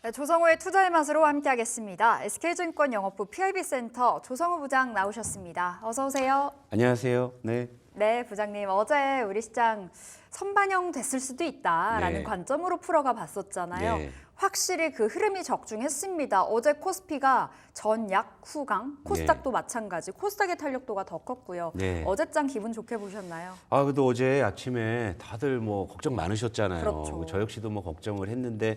네, 조성호의 투자의 맛으로 함께하겠습니다. SK증권 영업부 PIB센터 조성호 부장 나오셨습니다. 어서 오세요. 안녕하세요. 네. 네, 부장님. 어제 우리 시장 선반영 됐을 수도 있다라는 네. 관점으로 풀어가 봤었잖아요. 네. 확실히 그 흐름이 적중했습니다. 어제 코스피가 전약 후강, 코스닥도 마찬가지. 코스닥의 탄력도가 더 컸고요. 네. 어제장 기분 좋게 보셨나요? 그래도 어제 아침에 다들 뭐 걱정 많으셨잖아요. 그렇죠. 저 역시도 뭐 걱정을 했는데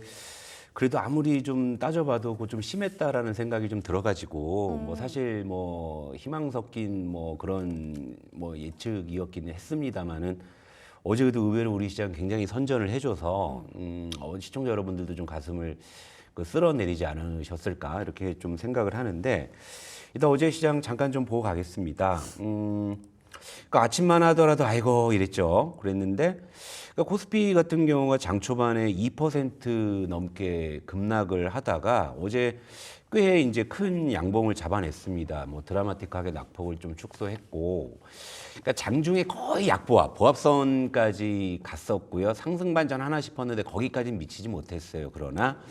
그래도 아무리 좀 따져봐도 그거 좀 심했다라는 생각이 좀 들어가지고 뭐 사실 뭐 희망 섞인 뭐 그런 뭐 예측이었기는 했습니다만은 어제 그래도 의외로 우리 시장 굉장히 선전을 해줘서 시청자 여러분들도 좀 가슴을 쓸어내리지 않으셨을까 이렇게 좀 생각을 하는데 일단 어제 시장 잠깐 좀 보고 가겠습니다. 그러니까 아침만 하더라도 아이고 이랬죠. 그랬는데 그러니까 코스피 같은 경우가 장 초반에 2% 넘게 급락을 하다가 어제 꽤 이제 큰 양봉을 잡아냈습니다. 뭐 드라마틱하게 낙폭을 좀 축소했고, 그러니까 장중에 거의 보합선까지 갔었고요. 상승 반전 하나 싶었는데 거기까지는 미치지 못했어요. 그러나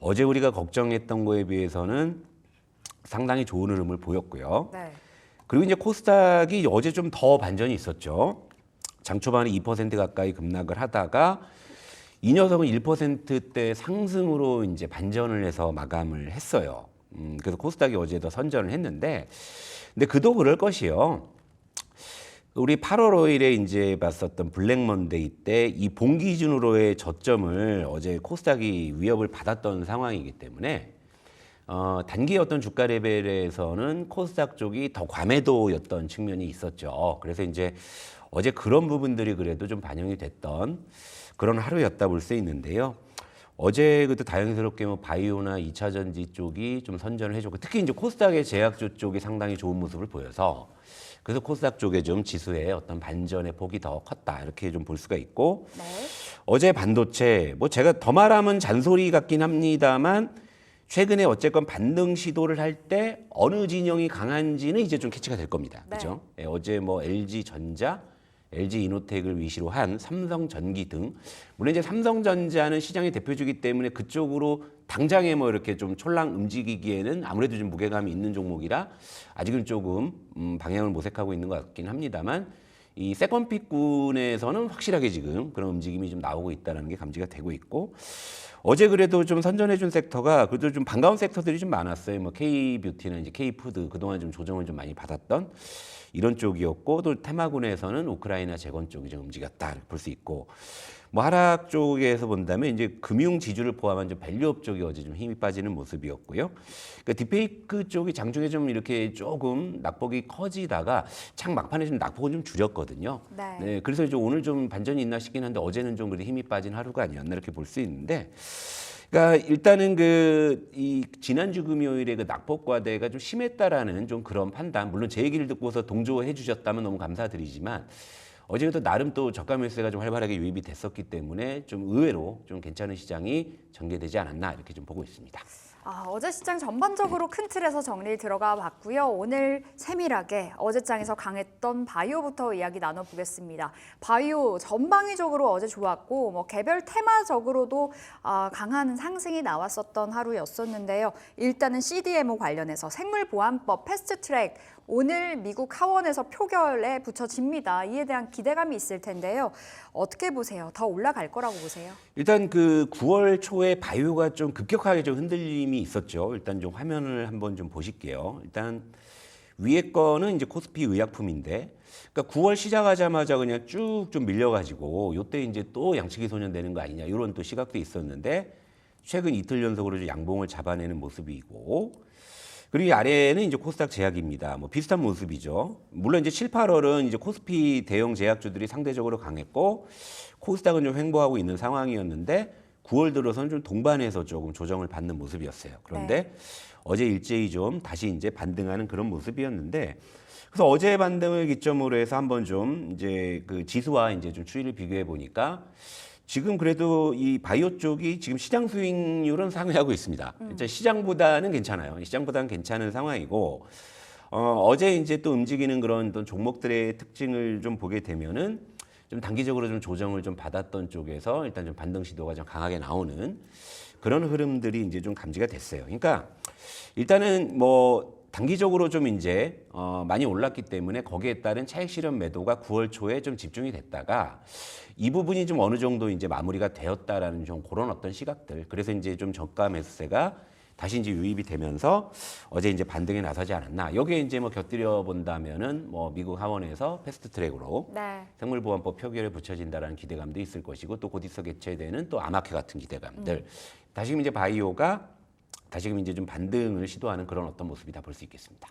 어제 우리가 걱정했던 거에 비해서는 상당히 좋은 흐름을 보였고요. 네. 그리고 이제 코스닥이 어제 좀 더 반전이 있었죠. 장 초반에 2% 가까이 급락을 하다가 이 녀석은 1%대 상승으로 이제 반전을 해서 마감을 했어요. 그래서 코스닥이 어제 더 선전을 했는데, 근데 그도 그럴 것이요. 우리 8월 5일에 이제 봤었던 블랙 먼데이 때 이 봉 기준으로의 저점을 어제 코스닥이 위협을 받았던 상황이기 때문에 단기 어떤 주가 레벨에서는 코스닥 쪽이 더 과매도였던 측면이 있었죠. 그래서 이제 어제 그런 부분들이 그래도 좀 반영이 됐던 그런 하루였다 볼 수 있는데요. 어제 그것도 다행스럽게 뭐 바이오나 2차 전지 쪽이 좀 선전을 해줬고 특히 이제 코스닥의 제약주 쪽이 상당히 좋은 모습을 보여서 그래서 코스닥 쪽에 좀 지수의 어떤 반전의 폭이 더 컸다 이렇게 좀 볼 수가 있고 네. 어제 반도체 뭐 제가 더 말하면 잔소리 같긴 합니다만 최근에 어쨌건 반등 시도를 할 때 어느 진영이 강한지는 이제 좀 캐치가 될 겁니다. 네. 그렇죠? 예, 어제 뭐 LG 전자, LG 이노텍을 위시로 한 삼성전기 등 물론 이제 삼성전자는 시장의 대표주기 때문에 그쪽으로 당장에 뭐 이렇게 좀 촐랑 움직이기에는 아무래도 좀 무게감이 있는 종목이라 아직은 조금 방향을 모색하고 있는 것 같긴 합니다만 이 세컨픽군에서는 확실하게 지금 그런 움직임이 좀 나오고 있다는 게 감지가 되고 있고 어제 그래도 좀 선전해준 섹터가 그래도 좀 반가운 섹터들이 좀 많았어요. 뭐 K뷰티나 이제 K푸드 그동안 좀 조정을 좀 많이 받았던 이런 쪽이었고 또 테마군에서는 우크라이나 재건 쪽이 좀 움직였다 볼 수 있고 뭐 하락 쪽에서 본다면 이제 금융 지주를 포함한 좀 밸류업 쪽이 어제 좀 힘이 빠지는 모습이었고요. 그러니까 딥페이크 쪽이 장중에 좀 이렇게 조금 낙폭이 커지다가 창 막판에 좀 낙폭은 좀 줄였거든요. 네. 네, 그래서 이제 오늘 좀 반전이 있나 싶긴 한데 어제는 좀 그래도 힘이 빠진 하루가 아니었나 이렇게 볼 수 있는데. 그러니까 일단은 이 지난주 금요일에 그 낙폭 과대가 좀 심했다라는 좀 그런 판단. 물론 제 얘기를 듣고서 동조해 주셨다면 너무 감사드리지만 어제도 나름 또 저가 매수세가 좀 활발하게 유입이 됐었기 때문에 좀 의외로 좀 괜찮은 시장이 전개되지 않았나 이렇게 좀 보고 있습니다. 어제 시장 전반적으로 큰 틀에서 정리 들어가 봤고요. 오늘 세밀하게 어제장에서 강했던 바이오부터 이야기 나눠보겠습니다. 바이오 전방위적으로 어제 좋았고 뭐 개별 테마적으로도 강한 상승이 나왔었던 하루였었는데요. 일단은 CDMO 관련해서 생물보안법 패스트트랙 오늘 미국 하원에서 표결에 붙여집니다. 이에 대한 기대감이 있을 텐데요. 어떻게 보세요? 더 올라갈 거라고 보세요? 일단 그 9월 초에 바이오가 좀 급격하게 좀 흔들림이 있었죠. 일단 좀 화면을 한번 좀 보실게요. 일단 위에 거는 이제 코스피 의약품인데, 그러니까 9월 시작하자마자 그냥 쭉 좀 밀려가지고 요때 이제 또 양치기 소년 되는 거 아니냐 이런 또 시각도 있었는데 최근 이틀 연속으로 좀 양봉을 잡아내는 모습이고. 그리고 이 아래에는 이제 코스닥 제약입니다. 뭐 비슷한 모습이죠. 물론 이제 7, 8월은 이제 코스피 대형 제약주들이 상대적으로 강했고 코스닥은 좀 횡보하고 있는 상황이었는데 9월 들어서는 좀 동반해서 조금 조정을 받는 모습이었어요. 그런데 네. 어제 일제히 좀 다시 이제 반등하는 그런 모습이었는데 그래서 어제 반등을 기점으로 해서 한번 좀 이제 그 지수와 이제 좀 추이를 비교해 보니까 지금 그래도 이 바이오 쪽이 지금 시장 수익률은 상회하고 있습니다. 시장보다는 괜찮아요. 시장보다는 괜찮은 상황이고 어제 이제 또 움직이는 그런 또 종목들의 특징을 좀 보게 되면은 좀 단기적으로 좀 조정을 좀 받았던 쪽에서 일단 좀 반등 시도가 좀 강하게 나오는 그런 흐름들이 이제 좀 감지가 됐어요. 그러니까 일단은 뭐 단기적으로 좀 이제 많이 올랐기 때문에 거기에 따른 차익 실현 매도가 9월 초에 좀 집중이 됐다가 이 부분이 좀 어느 정도 이제 마무리가 되었다라는 좀 그런 어떤 시각들. 그래서 이제 좀 저가 매수세가 다시 이제 유입이 되면서 어제 이제 반등에 나서지 않았나. 여기에 이제 뭐 곁들여 본다면은 뭐 미국 하원에서 패스트 트랙으로 네. 생물보안법 표결에 붙여진다라는 기대감도 있을 것이고 또 곧 있어 개최되는 또 아마케 같은 기대감들. 다시금 이제 바이오가 다시금 이제 좀 반등을 시도하는 그런 어떤 모습이다 볼 수 있겠습니다.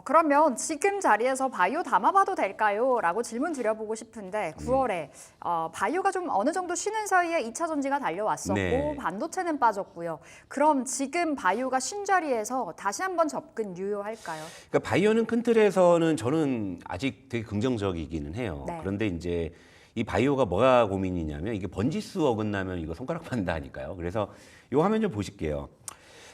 그러면 지금 자리에서 바이오 담아봐도 될까요? 라고 질문 드려보고 싶은데 9월에 바이오가 좀 어느 정도 쉬는 사이에 2차 전지가 달려왔었고 네. 반도체는 빠졌고요. 그럼 지금 바이오가 쉰 자리에서 다시 한번 접근 유효할까요? 그러니까 바이오는 큰 틀에서는 저는 아직 되게 긍정적이기는 해요. 네. 그런데 이제 이 바이오가 뭐가 고민이냐면 이게 번지수 어긋나면 이거 손가락 판다 하니까요. 그래서 요 화면 좀 보실게요.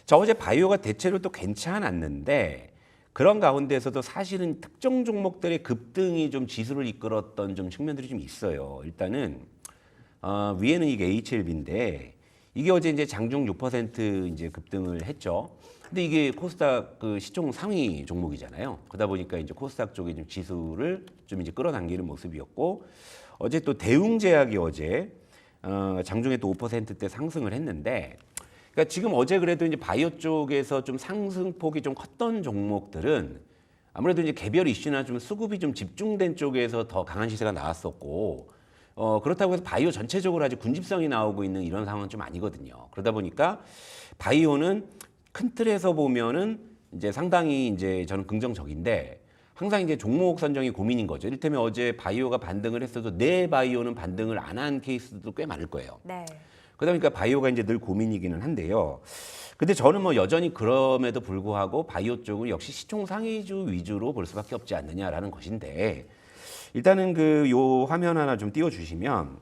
자, 어제 바이오가 대체로 또 괜찮았는데 그런 가운데서도 사실은 특정 종목들의 급등이 좀 지수를 이끌었던 좀 측면들이 좀 있어요. 일단은 위에는 이게 HLB인데 이게 어제 이제 장중 6% 이제 급등을 했죠. 근데 이게 코스닥 그 시총 상위 종목이잖아요. 그러다 보니까 이제 코스닥 쪽에 좀 지수를 좀 이제 끌어당기는 모습이었고 어제 또 대웅제약이 어제 장중에 또 5%대 상승을 했는데 그러니까 지금 어제 그래도 이제 바이오 쪽에서 좀 상승폭이 좀 컸던 종목들은 아무래도 이제 개별 이슈나 좀 수급이 좀 집중된 쪽에서 더 강한 시세가 나왔었고 그렇다고 해서 바이오 전체적으로 아직 군집성이 나오고 있는 이런 상황은 좀 아니거든요. 그러다 보니까 바이오는 큰 틀에서 보면은 이제 상당히 이제 저는 긍정적인데 항상 이제 종목 선정이 고민인 거죠. 이를테면 어제 바이오가 반등을 했어도 내 바이오는 반등을 안 한 케이스도 꽤 많을 거예요. 네. 그러다 보니까 바이오가 이제 늘 고민이기는 한데요. 근데 저는 뭐 여전히 그럼에도 불구하고 바이오 쪽은 역시 시총 상위주 위주로 볼 수밖에 없지 않느냐라는 것인데 일단은 그 요 화면 하나 좀 띄워 주시면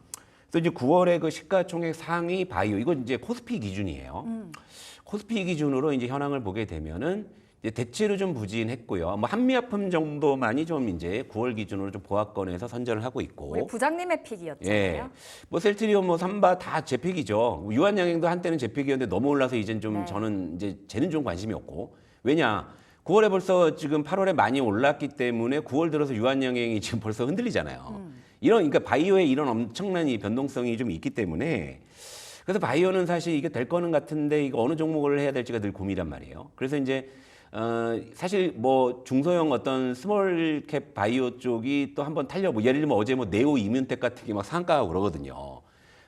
또 이제 9월에 그 시가총액 상위 바이오 이건 이제 코스피 기준이에요. 코스피 기준으로 이제 현황을 보게 되면은 이제 대체로 좀 부진했고요. 뭐 한미약품 정도만이 좀 이제 9월 기준으로 좀 보합권에서 선전을 하고 있고. 우리 부장님의 픽이었잖아요. 예. 뭐 셀트리온 뭐 삼바 다 제픽이죠. 유한양행도 한때는 제픽이었는데 너무 올라서 이젠 좀 네. 저는 이제 쟤는 좀 관심이 없고. 왜냐? 9월에 벌써 지금 8월에 많이 올랐기 때문에 9월 들어서 유한양행이 지금 벌써 흔들리잖아요. 그러니까 바이오에 이런 엄청난 이 변동성이 좀 있기 때문에 그래서 바이오는 사실 이게 될 거는 같은데 이거 어느 종목을 해야 될지가 늘 고민이란 말이에요. 그래서 이제 사실 뭐 중소형 어떤 스몰캡 바이오 쪽이 또 한번 탈려 뭐 예를 들면 어제 뭐 네오 이뮨텍 같은 게 막 상가하고 그러거든요.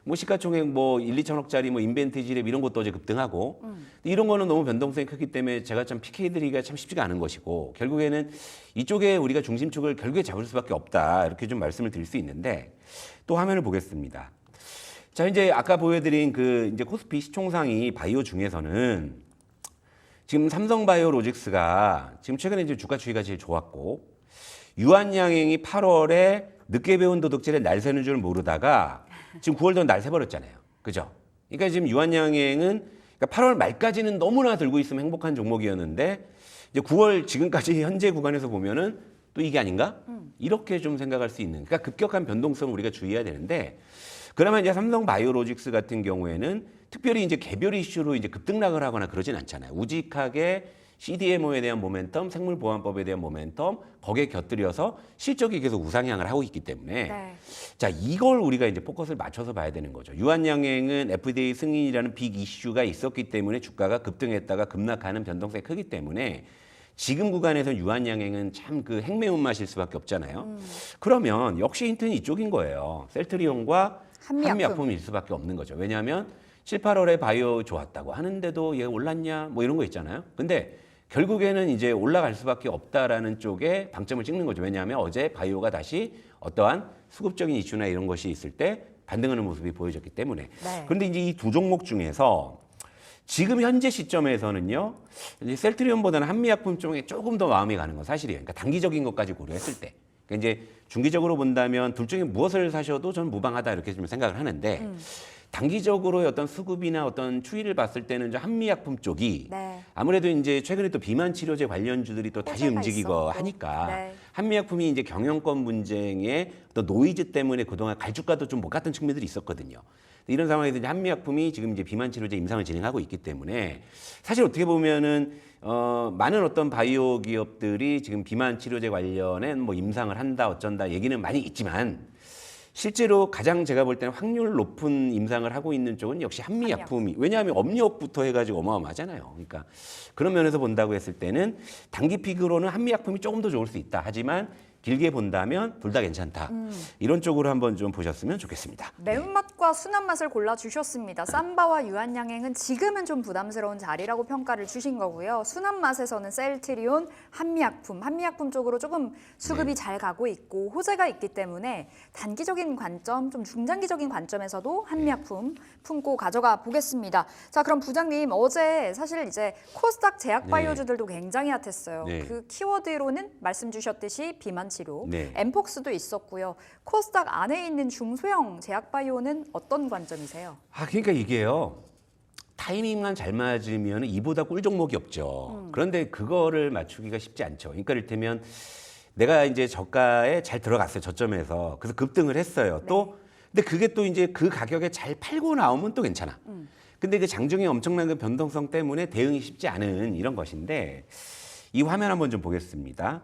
뭐 시가총액 뭐 1, 2천억짜리 뭐 인벤티지랩 이런 것도 어제 급등하고 이런 거는 너무 변동성이 크기 때문에 제가 참 PK 드리기가 참 쉽지가 않은 것이고 결국에는 이쪽에 우리가 중심축을 결국에 잡을 수밖에 없다 이렇게 좀 말씀을 드릴 수 있는데 또 화면을 보겠습니다. 자 이제 아까 보여드린 그 이제 코스피 시총상위 바이오 중에서는 지금 삼성바이오로직스가 지금 최근에 이제 주가 추이가 제일 좋았고 유한양행이 8월에 늦게 배운 도둑질에 날 새는 줄 모르다가 지금 9월 되면 날 새버렸잖아요. 그죠? 그러니까 지금 유한양행은 그러니까 8월 말까지는 너무나 들고 있으면 행복한 종목이었는데 이제 9월 지금까지 현재 구간에서 보면은 또 이게 아닌가? 이렇게 좀 생각할 수 있는 그러니까 급격한 변동성을 우리가 주의해야 되는데 그러면 이제 삼성바이오로직스 같은 경우에는 특별히 이제 개별 이슈로 이제 급등락을 하거나 그러진 않잖아요. 우직하게 CDMO에 대한 모멘텀, 생물보안법에 대한 모멘텀, 거기에 곁들여서 실적이 계속 우상향을 하고 있기 때문에 네. 자 이걸 우리가 이제 포커스를 맞춰서 봐야 되는 거죠. 유한양행은 FDA 승인이라는 빅 이슈가 있었기 때문에 주가가 급등했다가 급락하는 변동성이 크기 때문에 지금 구간에서 유한양행은 참 그 핵매운 맛일 수밖에 없잖아요. 그러면 역시 힌트는 이쪽인 거예요. 셀트리온과 한미약품일 수밖에 없는 거죠. 왜냐하면 7, 8월에 바이오 좋았다고 하는데도 얘 올랐냐 뭐 이런 거 있잖아요. 근데 결국에는 이제 올라갈 수밖에 없다라는 쪽에 방점을 찍는 거죠. 왜냐하면 어제 바이오가 다시 어떠한 수급적인 이슈나 이런 것이 있을 때 반등하는 모습이 보여졌기 때문에. 네. 그런데 이제 이 두 종목 중에서 지금 현재 시점에서는요, 이제 셀트리온보다는 한미약품 쪽에 조금 더 마음이 가는 건 사실이에요. 그러니까 단기적인 것까지 고려했을 때. 그러니까 이제 중기적으로 본다면 둘 중에 무엇을 사셔도 저는 무방하다 이렇게 좀 생각을 하는데 단기적으로의 어떤 수급이나 어떤 추이를 봤을 때는 이제 한미약품 쪽이 네. 아무래도 이제 최근에 또 비만 치료제 관련주들이 또 다시 호재가 움직이고 있었고. 하니까 네. 한미약품이 이제 경영권 분쟁에 어떤 노이즈 때문에 그동안 갈주가도 좀 못 갔던 측면들이 있었거든요. 이런 상황에서 이제 한미약품이 지금 이제 비만 치료제 임상을 진행하고 있기 때문에 사실 어떻게 보면은 많은 어떤 바이오 기업들이 지금 비만 치료제 관련된 뭐 임상을 한다 어쩐다 얘기는 많이 있지만 실제로 가장 제가 볼 때는 확률 높은 임상을 하고 있는 쪽은 역시 한미약품이 왜냐하면 업력부터 해가지고 어마어마하잖아요. 그러니까 그런 면에서 본다고 했을 때는 단기 픽으로는 한미약품이 조금 더 좋을 수 있다. 하지만 길게 본다면 둘 다 괜찮다. 이런 쪽으로 한번 좀 보셨으면 좋겠습니다. 매운맛과 순한 맛을 골라주셨습니다. 삼바와 유한양행은 지금은 좀 부담스러운 자리라고 평가를 주신 거고요. 순한 맛에서는 셀트리온, 한미약품 쪽으로 조금 수급이 잘 가고 있고 호재가 있기 때문에 단기적인 관점, 좀 중장기적인 관점에서도 한미약품 품고 가져가 보겠습니다. 자, 그럼 부장님 어제 사실 이제 코스닥 제약바이오주들도 굉장히 핫했어요. 네. 그 키워드로는 말씀 주셨듯이 비만 치료, 네. 엠폭스도 있었고요. 코스닥 안에 있는 중소형 제약바이오는 어떤 관점이세요? 그러니까 이게요. 타이밍만 잘 맞으면 이보다 꿀 종목이 없죠. 그런데 그거를 맞추기가 쉽지 않죠. 그러니까 이를테면 내가 이제 저가에 잘 들어갔어요. 저점에서. 그래서 급등을 했어요. 또 근데 그게 또 이제 그 가격에 잘 팔고 나오면 또 괜찮아. 근데 그 장중의 엄청난 그 변동성 때문에 대응이 쉽지 않은 이런 것인데 이 화면 한번 좀 보겠습니다.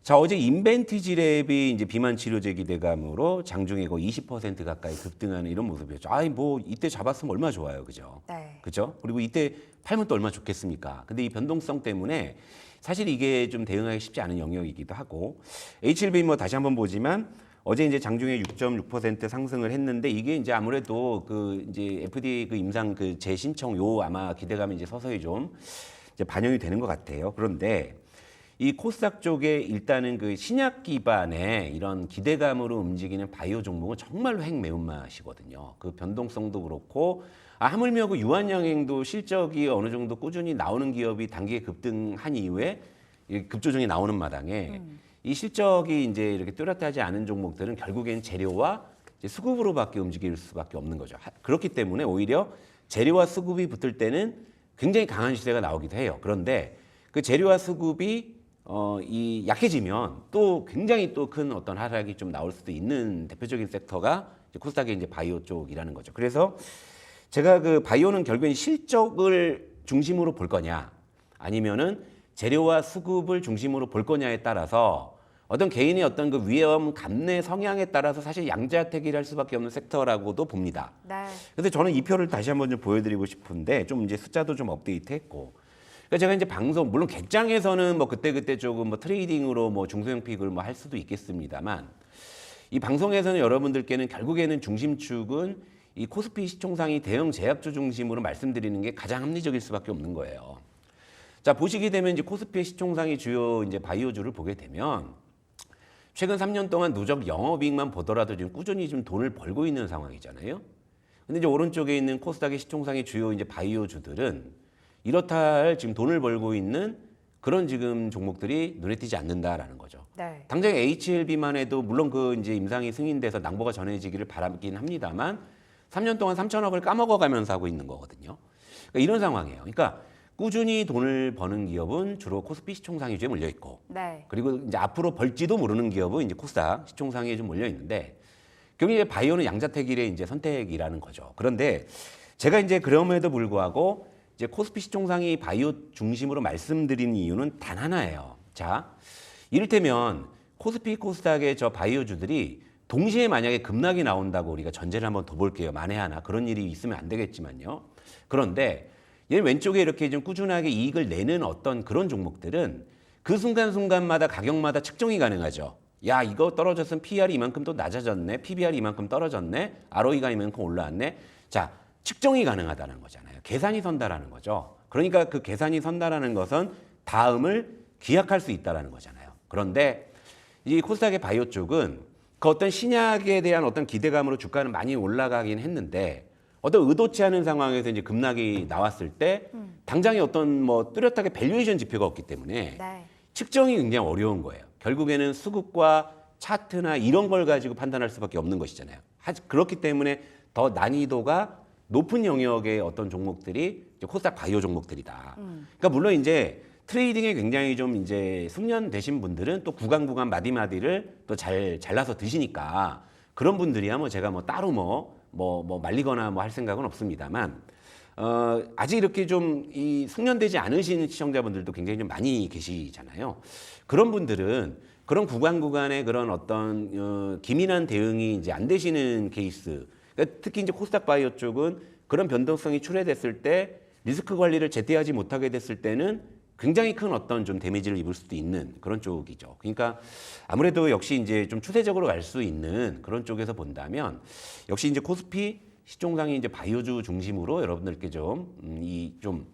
자, 어제 인벤티지랩이 이제 비만 치료제 기대감으로 장중에 거의 20% 가까이 급등하는 이런 모습이었죠. 뭐 이때 잡았으면 얼마나 좋아요. 그죠? 네. 그죠? 그리고 이때 팔면 또 얼마나 좋겠습니까? 근데 이 변동성 때문에 사실 이게 좀 대응하기 쉽지 않은 영역이기도 하고 HLB 뭐 다시 한번 보지만 어제 이제 장중에 6.6% 상승을 했는데 이게 이제 아무래도 그 이제 FDA 그 임상 그 재신청 요 아마 기대감이 이제 서서히 좀 이제 반영이 되는 것 같아요. 그런데 이 코스닥 쪽에 일단은 그 신약 기반의 이런 기대감으로 움직이는 바이오 종목은 정말로 핵 매운맛이거든요. 그 변동성도 그렇고 하물며 그 유한양행도 실적이 어느 정도 꾸준히 나오는 기업이 단기에 급등한 이후에 급조정이 나오는 마당에 이 실적이 이제 이렇게 뚜렷하지 않은 종목들은 결국엔 재료와 이제 수급으로밖에 움직일 수밖에 없는 거죠. 그렇기 때문에 오히려 재료와 수급이 붙을 때는 굉장히 강한 시세가 나오기도 해요. 그런데 그 재료와 수급이 이 약해지면 또 굉장히 또 큰 어떤 하락이 좀 나올 수도 있는 대표적인 섹터가 이제 코스닥의 이제 바이오 쪽이라는 거죠. 그래서 제가 그 바이오는 결국엔 실적을 중심으로 볼 거냐 아니면은 재료와 수급을 중심으로 볼 거냐에 따라서 어떤 개인의 어떤 그 위험 감내 성향에 따라서 사실 양자택일할 수밖에 없는 섹터라고도 봅니다. 네. 그래서 저는 이 표를 다시 한번 좀 보여드리고 싶은데 좀 이제 숫자도 좀 업데이트했고. 그러니까 제가 이제 방송 물론 객장에서는 뭐 그때 조금 뭐 트레이딩으로 뭐 중소형 픽을 뭐 할 수도 있겠습니다만 이 방송에서는 여러분들께는 결국에는 중심축은 이 코스피 시총상이 대형 제약주 중심으로 말씀드리는 게 가장 합리적일 수밖에 없는 거예요. 자, 보시게 되면 이제 코스피 시총상의 주요 이제 바이오주를 보게 되면 최근 3년 동안 누적 영업이익만 보더라도 지금 꾸준히 좀 돈을 벌고 있는 상황이잖아요. 근데 이제 오른쪽에 있는 코스닥의 시총상의 주요 이제 바이오주들은 이렇다 할 지금 돈을 벌고 있는 그런 지금 종목들이 눈에 띄지 않는다라는 거죠. 네. 당장 HLB만 해도 물론 그 이제 임상이 승인돼서 낭보가 전해지기를 바라긴 합니다만 3년 동안 3천억을 까먹어가면서 하고 있는 거거든요. 그러니까 이런 상황이에요. 그러니까 꾸준히 돈을 버는 기업은 주로 코스피 시총상 위주에 몰려 있고, 네. 그리고 이제 앞으로 벌지도 모르는 기업은 이제 코스닥 시총상에 좀 몰려 있는데, 결국 이제 바이오는 양자택일의 이제 선택이라는 거죠. 그런데 제가 이제 그럼에도 불구하고 이제 코스피 시총상이 바이오 중심으로 말씀드린 이유는 단 하나예요. 자, 이를테면 코스피 코스닥의 저 바이오주들이 동시에 만약에 급락이 나온다고 우리가 전제를 한번 더 볼게요. 만에 하나 그런 일이 있으면 안 되겠지만요. 그런데 얘 왼쪽에 이렇게 좀 꾸준하게 이익을 내는 어떤 그런 종목들은 그 순간순간마다 가격마다 측정이 가능하죠. 야, 이거 떨어졌으면 PR이 이만큼 또 낮아졌네. PBR이 이만큼 떨어졌네. ROE가 이만큼 올라왔네. 자, 측정이 가능하다는 거잖아요. 계산이 선다라는 거죠. 그러니까 그 계산이 선다라는 것은 다음을 기약할 수 있다라는 거잖아요. 그런데 이 코스닥의 바이오 쪽은 그 어떤 신약에 대한 어떤 기대감으로 주가는 많이 올라가긴 했는데 어떤 의도치 않은 상황에서 이제 급락이 나왔을 때 당장의 어떤 뭐 뚜렷하게 밸류에이션 지표가 없기 때문에 네. 측정이 굉장히 어려운 거예요. 결국에는 수급과 차트나 이런 걸 가지고 판단할 수밖에 없는 것이잖아요. 그렇기 때문에 더 난이도가 높은 영역의 어떤 종목들이 이제 코스닥 바이오 종목들이다. 그러니까 물론 이제 트레이딩에 굉장히 좀 이제 숙련되신 분들은 또 구간 마디마디를 또 잘 잘라서 드시니까 그런 분들이야 뭐 제가 뭐 따로 뭐 뭐 말리거나 뭐 할 생각은 없습니다만 아직 이렇게 좀 이 숙련되지 않으신 시청자분들도 굉장히 좀 많이 계시잖아요. 그런 분들은 그런 구간의 그런 어떤 기민한 대응이 이제 안 되시는 케이스. 그러니까 특히 이제 코스닥 바이오 쪽은 그런 변동성이 출해됐을 때 리스크 관리를 제때 하지 못하게 됐을 때는 굉장히 큰 어떤 좀 데미지를 입을 수도 있는 그런 쪽이죠. 그러니까 아무래도 역시 이제 좀 추세적으로 갈 수 있는 그런 쪽에서 본다면 역시 이제 코스피 시총상이 이제 바이오주 중심으로 여러분들께 좀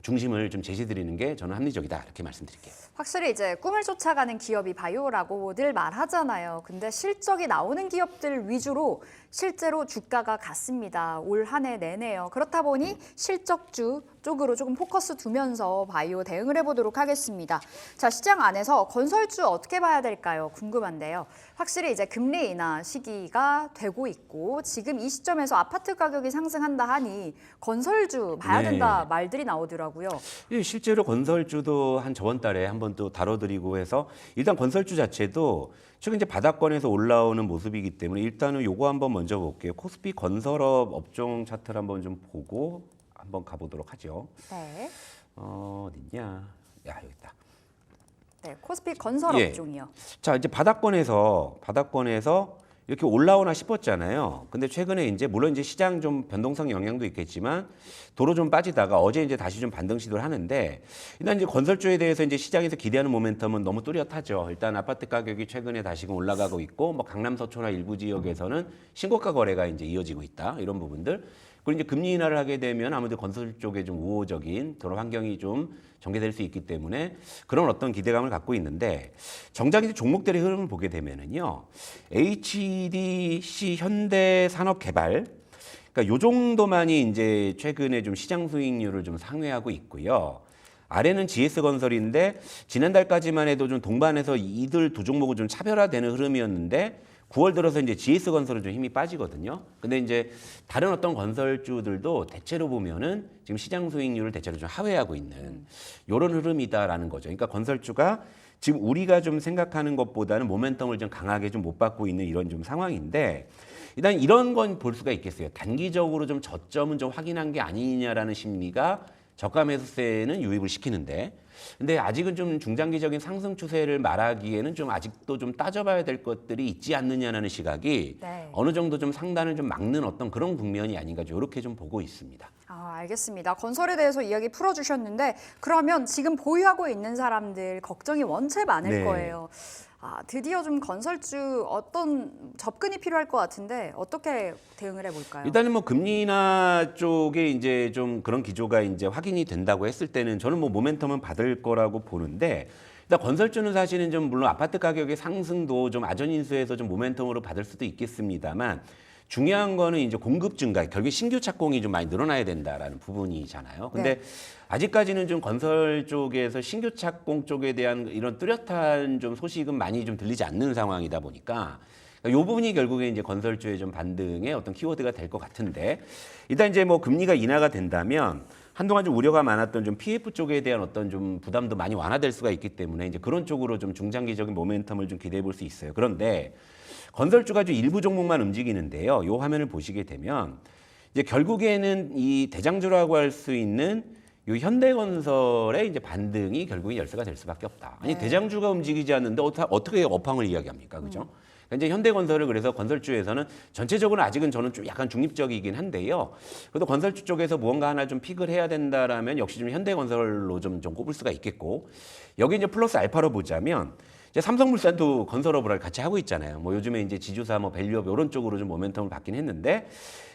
중심을 좀 제시드리는 게 저는 합리적이다 이렇게 말씀드릴게요. 확실히 이제 꿈을 쫓아가는 기업이 바이오라고 늘 말하잖아요. 근데 실적이 나오는 기업들 위주로 실제로 주가가 갔습니다. 올 한 해 내내요. 그렇다 보니 실적주 쪽으로 조금 포커스 두면서 바이오 대응을 해보도록 하겠습니다. 자, 시장 안에서 건설주 어떻게 봐야 될까요? 궁금한데요. 확실히 이제 금리 인하 시기가 되고 있고 지금 이 시점에서 아파트 가격이 상승한다 하니 건설주 봐야 된다 말들이 나오더라고요. 예, 실제로 건설주도 한 저번 달에 한번 또 다뤄드리고 해서 일단 건설주 자체도 최근 이제 바닥권에서 올라오는 모습이기 때문에 일단은 요거 한번 먼저 볼게요. 코스피 건설업 업종 차트를 한번 좀 보고 한번 가보도록 하죠. 네. 어딨냐? 야, 여기 있다. 네, 코스피 건설 예. 업종이요. 자, 이제 바닥권에서 이렇게 올라오나 싶었잖아요. 근데 최근에 이제 물론 이제 시장 좀 변동성 영향도 있겠지만 도로 좀 빠지다가 어제 이제 다시 좀 반등 시도를 하는데 일단 이제 건설주에 대해서 이제 시장에서 기대하는 모멘텀은 너무 뚜렷하죠. 일단 아파트 가격이 최근에 다시금 올라가고 있고 뭐 강남 서초나 일부 지역에서는 신고가 거래가 이제 이어지고 있다. 이런 부분들. 그리고 이제 금리 인하를 하게 되면 아무래도 건설 쪽에 좀 우호적인 그런 환경이 좀 전개될 수 있기 때문에 그런 어떤 기대감을 갖고 있는데 정작 이제 종목들의 흐름을 보게 되면은요. HDC 현대산업개발 그러니까 요 정도만이 이제 최근에 좀 시장 수익률을 좀 상회하고 있고요. 아래는 GS건설인데 지난달까지만 해도 좀 동반해서 이들 두 종목은 좀 차별화되는 흐름이었는데 9월 들어서 이제 GS건설은 좀 힘이 빠지거든요. 근데 이제 다른 어떤 건설주들도 대체로 보면은 지금 시장 수익률을 대체로 좀 하회하고 있는 이런 흐름이다라는 거죠. 그러니까 건설주가 지금 우리가 좀 생각하는 것보다는 모멘텀을 좀 강하게 좀 못 받고 있는 이런 좀 상황인데 일단 이런 건 볼 수가 있겠어요. 단기적으로 좀 저점은 좀 확인한 게 아니냐라는 심리가 저가 매수세는 유입을 시키는데 근데 아직은 좀 중장기적인 상승 추세를 말하기에는 좀 아직도 좀 따져봐야 될 것들이 있지 않느냐라는 시각이 네. 어느 정도 좀 상단을 좀 막는 어떤 그런 국면이 아닌가 이렇게 좀 보고 있습니다. 아, 알겠습니다. 건설에 대해서 이야기 풀어주셨는데 그러면 지금 보유하고 있는 사람들 걱정이 원체 많을 네. 거예요. 아, 드디어 좀 건설주 어떤 접근이 필요할 것 같은데 어떻게 대응을 해볼까요? 일단은 뭐 금리 인하 쪽에 이제 좀 그런 기조가 이제 확인이 된다고 했을 때는 저는 뭐 모멘텀은 받을 거라고 보는데 일단 건설주는 사실은 좀 물론 아파트 가격의 상승도 좀 아전 인수해서 좀 모멘텀으로 받을 수도 있겠습니다만 중요한 거는 이제 공급 증가, 결국 신규 착공이 좀 많이 늘어나야 된다라는 부분이잖아요. 근데 아직까지는 좀 건설 쪽에서 신규 착공 쪽에 대한 이런 뚜렷한 좀 소식은 많이 좀 들리지 않는 상황이다 보니까 이 부분이 결국에 이제 건설주의 좀 반등의 어떤 키워드가 될 것 같은데 일단 이제 뭐 금리가 인하가 된다면 한동안 좀 우려가 많았던 좀 PF 쪽에 대한 어떤 좀 부담도 많이 완화될 수가 있기 때문에 이제 그런 쪽으로 좀 중장기적인 모멘텀을 좀 기대해 볼 수 있어요. 그런데 건설주가 좀 일부 종목만 움직이는데요. 이 화면을 보시게 되면 이제 결국에는 이 대장주라고 할 수 있는 이 현대건설의 이제 반등이 결국에 열쇠가 될 수밖에 없다. 아니 대장주가 움직이지 않는데 어떻게 업황을 이야기합니까, 그죠? 그러니까 이제 현대건설을 그래서 건설주에서는 전체적으로 아직은 저는 좀 약간 중립적이긴 한데요. 그래도 건설주 쪽에서 무언가 하나 좀 픽을 해야 된다라면 역시 좀 현대건설로 좀 꼽을 수가 있겠고 여기 이제 플러스 알파로 보자면. 이제 삼성물산도 건설업을 같이 하고 있잖아요. 뭐 요즘에 이제 지주사, 뭐 밸류업 이런 쪽으로 좀 모멘텀을 받긴 했는데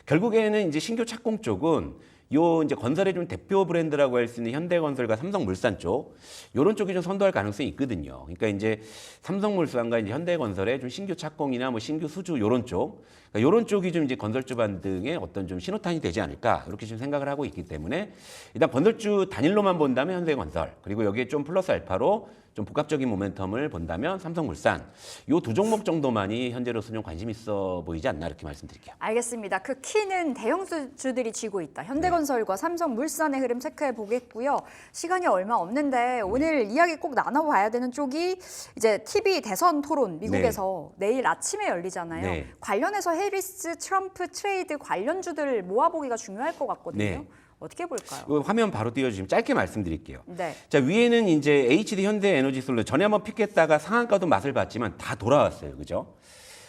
결국에는 이제 신규 착공 쪽은 요 이제 건설의 좀 대표 브랜드라고 할 수 있는 현대건설과 삼성물산 쪽 이런 쪽이 좀 선도할 가능성이 있거든요. 그러니까 이제 삼성물산과 이제 현대건설의 좀 신규 착공이나 뭐 신규 수주 이런 쪽, 그러니까 이런 쪽이 좀 이제 건설주 반등의 어떤 좀 신호탄이 되지 않을까 이렇게 좀 생각을 하고 있기 때문에 일단 건설주 단일로만 본다면 현대건설 그리고 여기에 좀 플러스 알파로 좀 복합적인 모멘텀을 본다면 삼성물산 요 두 종목 정도만이 현재로서 좀 관심 있어 보이지 않나 이렇게 말씀드릴게요. 알겠습니다. 그 키는 대형주들이 쥐고 있다. 현대건설과 삼성물산의 흐름 체크해 보겠고요. 시간이 얼마 없는데 오늘 이야기 꼭 나눠봐야 되는 쪽이 이제 TV 대선 토론 미국에서 내일 아침에 열리잖아요. 네. 관련해서 해리스, 트럼프 트레이드 관련주들 모아보기가 중요할 것 같거든요. 네. 어떻게 볼까요? 이거 화면 바로 띄워주시면 짧게 말씀드릴게요. 네. 자, 위에는 이제 HD 현대에너지솔루 전에 한번 픽했다가 상한가도 맛을 봤지만 다 돌아왔어요. 그죠?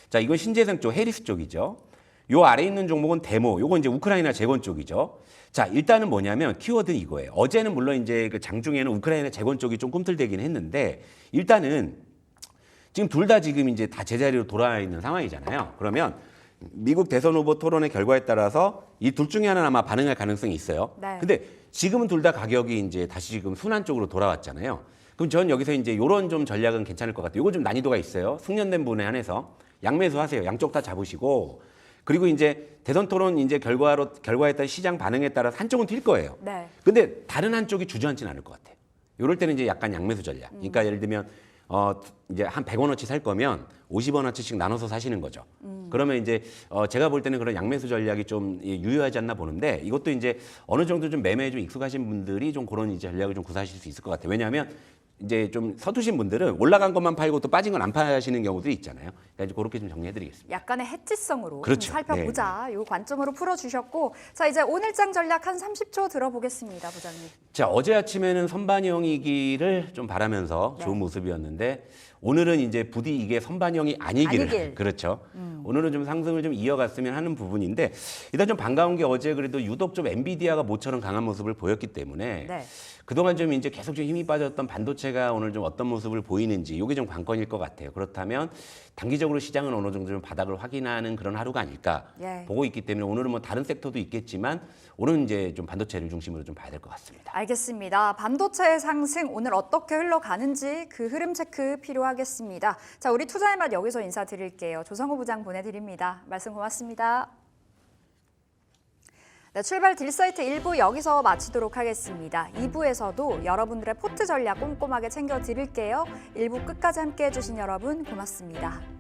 자, 이건 신재생 쪽, 해리스 쪽이죠. 요 아래 있는 종목은 데모, 요건 이제 우크라이나 재건 쪽이죠. 자, 일단은 뭐냐면 키워드는 이거예요. 어제는 물론 이제 그 장중에는 우크라이나 재건 쪽이 좀 꿈틀대긴 했는데 일단은 지금 둘 다 지금 이제 다 제자리로 돌아와 있는 상황이잖아요. 그러면 미국 대선 후보 토론의 결과에 따라서 이 둘 중에 하나는 아마 반응할 가능성이 있어요. 네. 근데 지금은 둘 다 가격이 이제 다시 지금 순환 쪽으로 돌아왔잖아요. 그럼 전 여기서 이제 요런 좀 전략은 괜찮을 것 같아요. 요거 좀 난이도가 있어요. 숙련된 분에 한해서 양매수 하세요. 양쪽 다 잡으시고 그리고 이제 대선 토론 이제 결과에 따른 시장 반응에 따라서 한쪽은 튈 거예요. 네. 근데 다른 한쪽이 주저앉지는 않을 것 같아요. 요럴 때는 이제 약간 양매수 전략. 그러니까 예를 들면 이제 한 100원어치 살 거면 50원어치씩 나눠서 사시는 거죠. 그러면 이제 제가 볼 때는 그런 양매수 전략이 좀 유효하지 않나 보는데 이것도 이제 어느 정도 좀 매매에 좀 익숙하신 분들이 좀 그런 이제 전략을 좀 구사하실 수 있을 것 같아요. 왜냐하면 이제 좀 서두신 분들은 올라간 것만 팔고 또 빠진 건 안 파시는 경우들이 있잖아요. 그러니까 이제 그렇게 좀 정리해드리겠습니다. 약간의 해지성으로 그렇죠. 좀 살펴보자. 이 관점으로 풀어주셨고 자 이제 오늘장 전략 한 30초 들어보겠습니다. 부장님. 자, 어제 아침에는 선반영이기를 좀 바라면서 네. 좋은 모습이었는데 오늘은 이제 부디 이게 선반영이 아니기를. 아니길. 그렇죠. 오늘은 좀 상승을 좀 이어갔으면 하는 부분인데 일단 좀 반가운 게 어제 그래도 유독 좀 엔비디아가 모처럼 강한 모습을 보였기 때문에 네. 그동안 좀 이제 계속 좀 힘이 빠졌던 반도체가 오늘 좀 어떤 모습을 보이는지 이게 좀 관건일 것 같아요. 그렇다면 단기적으로 시장은 어느 정도 좀 바닥을 확인하는 그런 하루가 아닐까 예. 보고 있기 때문에 오늘은 뭐 다른 섹터도 있겠지만 오늘은 이제 좀 반도체를 중심으로 좀 봐야 될 것 같습니다. 알겠습니다. 반도체의 상승 오늘 어떻게 흘러가는지 그 흐름 체크 필요하겠습니다. 자, 우리 투자의 맛 여기서 인사드릴게요. 조성호 부장 보내드립니다. 말씀 고맙습니다. 네, 출발 딜사이트 1부 여기서 마치도록 하겠습니다. 2부에서도 여러분들의 포트 전략 꼼꼼하게 챙겨드릴게요. 1부 끝까지 함께해 주신 여러분 고맙습니다.